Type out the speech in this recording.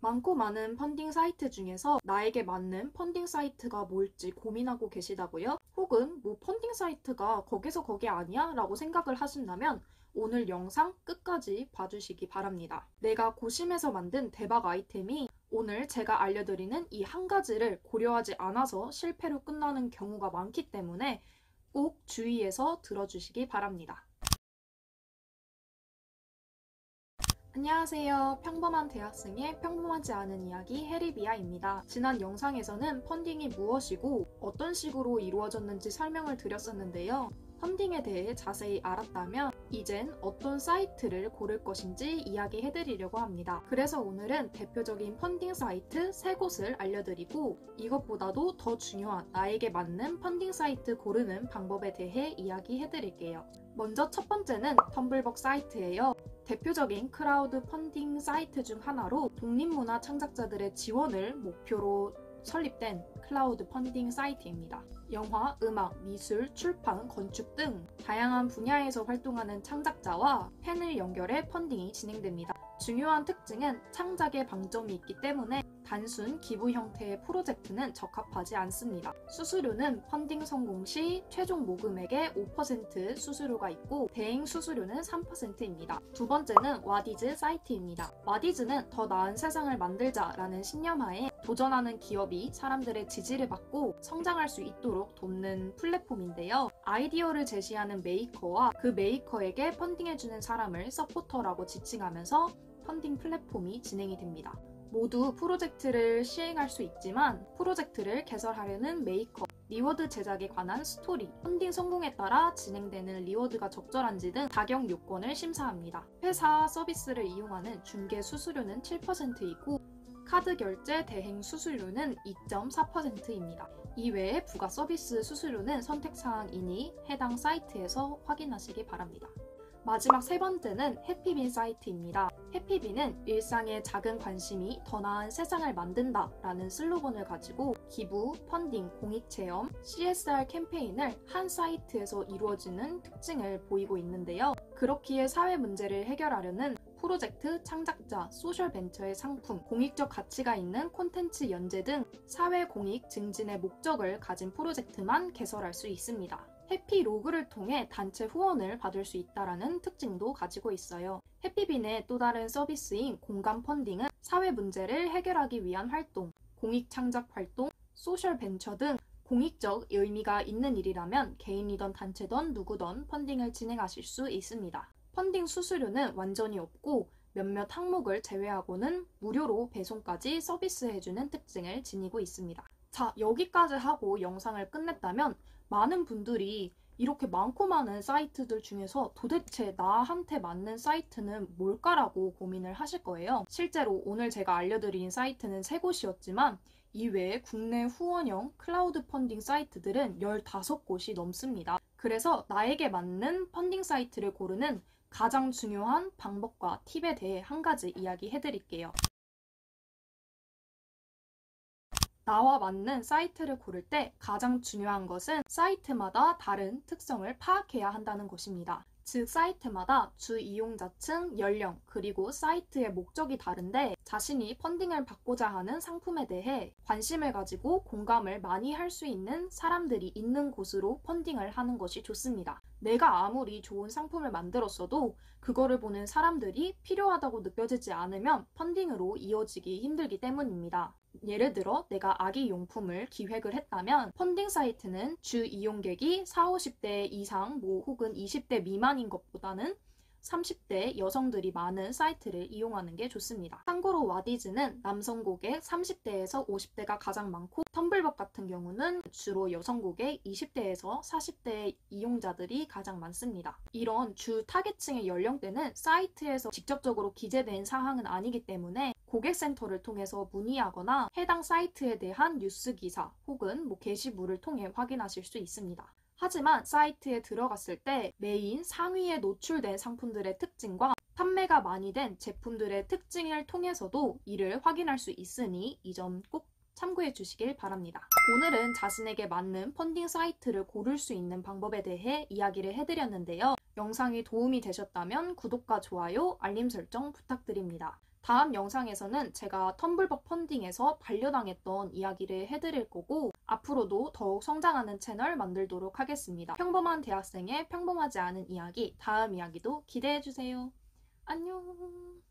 많고 많은 펀딩 사이트 중에서 나에게 맞는 펀딩 사이트가 뭘지 고민하고 계시다고요? 혹은 뭐 펀딩 사이트가 거기서 거기 아니야? 라고 생각을 하신다면 오늘 영상 끝까지 봐주시기 바랍니다. 내가 고심해서 만든 대박 아이템이 오늘 제가 알려드리는 이 한 가지를 고려하지 않아서 실패로 끝나는 경우가 많기 때문에 꼭 주의해서 들어주시기 바랍니다. 안녕하세요. 평범한 대학생의 평범하지 않은 이야기 해리비아입니다. 지난 영상에서는 펀딩이 무엇이고 어떤 식으로 이루어졌는지 설명을 드렸었는데요. 펀딩에 대해 자세히 알았다면 이젠 어떤 사이트를 고를 것인지 이야기해드리려고 합니다. 그래서 오늘은 대표적인 펀딩 사이트 3곳을 알려드리고 이것보다도 더 중요한 나에게 맞는 펀딩 사이트 고르는 방법에 대해 이야기해드릴게요. 먼저 첫 번째는 텀블벅 사이트예요. 대표적인 크라우드 펀딩 사이트 중 하나로 독립문화 창작자들의 지원을 목표로 설립된 클라우드 펀딩 사이트입니다. 영화, 음악, 미술, 출판, 건축 등 다양한 분야에서 활동하는 창작자와 팬을 연결해 펀딩이 진행됩니다. 중요한 특징은 창작의 방점이 있기 때문에 단순 기부 형태의 프로젝트는 적합하지 않습니다. 수수료는 펀딩 성공 시 최종 모금액의 5% 수수료가 있고 대행 수수료는 3%입니다. 두 번째는 와디즈 사이트입니다. 와디즈는 더 나은 세상을 만들자라는 신념하에 도전하는 기업이 사람들의 지지를 받고 성장할 수 있도록 돕는 플랫폼인데요. 아이디어를 제시하는 메이커와 그 메이커에게 펀딩해주는 사람을 서포터라고 지칭하면서 펀딩 플랫폼이 진행이 됩니다. 모두 프로젝트를 시행할 수 있지만 프로젝트를 개설하려는 메이커, 리워드 제작에 관한 스토리, 펀딩 성공에 따라 진행되는 리워드가 적절한지 등 자격 요건을 심사합니다. 회사 서비스를 이용하는 중개 수수료는 7%이고 카드 결제 대행 수수료는 2.4%입니다. 이외에 부가 서비스 수수료는 선택사항이니 해당 사이트에서 확인하시기 바랍니다. 마지막 세 번째는 해피빈 사이트입니다. 해피빈은 일상의 작은 관심이 더 나은 세상을 만든다 라는 슬로건을 가지고 기부, 펀딩, 공익체험, CSR 캠페인을 한 사이트에서 이루어지는 특징을 보이고 있는데요. 그렇기에 사회 문제를 해결하려는 프로젝트, 창작자, 소셜 벤처의 상품, 공익적 가치가 있는 콘텐츠 연재 등 사회 공익 증진의 목적을 가진 프로젝트만 개설할 수 있습니다. 해피로그를 통해 단체 후원을 받을 수 있다는 특징도 가지고 있어요. 해피빈의 또 다른 서비스인 공감 펀딩은 사회 문제를 해결하기 위한 활동, 공익 창작 활동, 소셜 벤처 등 공익적 의미가 있는 일이라면 개인이든 단체든 누구든 펀딩을 진행하실 수 있습니다. 펀딩 수수료는 완전히 없고 몇몇 항목을 제외하고는 무료로 배송까지 서비스해주는 특징을 지니고 있습니다. 자, 여기까지 하고 영상을 끝냈다면 많은 분들이 이렇게 많고 많은 사이트들 중에서 도대체 나한테 맞는 사이트는 뭘까라고 고민을 하실 거예요. 실제로 오늘 제가 알려드린 사이트는 3곳이었지만 이외에 국내 후원형 클라우드 펀딩 사이트들은 15곳이 넘습니다. 그래서 나에게 맞는 펀딩 사이트를 고르는 가장 중요한 방법과 팁에 대해 한 가지 이야기해드릴게요. 나와 맞는 사이트를 고를 때 가장 중요한 것은 사이트마다 다른 특성을 파악해야 한다는 것입니다. 즉 사이트마다 주 이용자층, 연령, 그리고 사이트의 목적이 다른데 자신이 펀딩을 받고자 하는 상품에 대해 관심을 가지고 공감을 많이 할 수 있는 사람들이 있는 곳으로 펀딩을 하는 것이 좋습니다. 내가 아무리 좋은 상품을 만들었어도 그거를 보는 사람들이 필요하다고 느껴지지 않으면 펀딩으로 이어지기 힘들기 때문입니다. 예를 들어 내가 아기 용품을 기획을 했다면 펀딩 사이트는 주 이용객이 40, 50대 이상 혹은 20대 미만인 것보다는 30대 여성들이 많은 사이트를 이용하는 게 좋습니다. 참고로 와디즈는 남성 고객 30대에서 50대가 가장 많고 텀블벅 같은 경우는 주로 여성 고객 20대에서 40대 이용자들이 가장 많습니다. 이런 주 타겟층의 연령대는 사이트에서 직접적으로 기재된 사항은 아니기 때문에 고객센터를 통해서 문의하거나 해당 사이트에 대한 뉴스 기사 혹은 게시물을 통해 확인하실 수 있습니다. 하지만 사이트에 들어갔을 때 메인 상위에 노출된 상품들의 특징과 판매가 많이 된 제품들의 특징을 통해서도 이를 확인할 수 있으니 이 점 꼭 참고해 주시길 바랍니다. 오늘은 자신에게 맞는 펀딩 사이트를 고를 수 있는 방법에 대해 이야기를 해드렸는데요. 영상이 도움이 되셨다면 구독과 좋아요, 알림 설정 부탁드립니다. 다음 영상에서는 제가 텀블벅 펀딩에서 반려당했던 이야기를 해드릴 거고 앞으로도 더욱 성장하는 채널 만들도록 하겠습니다. 평범한 대학생의 평범하지 않은 이야기, 다음 이야기도 기대해주세요. 안녕.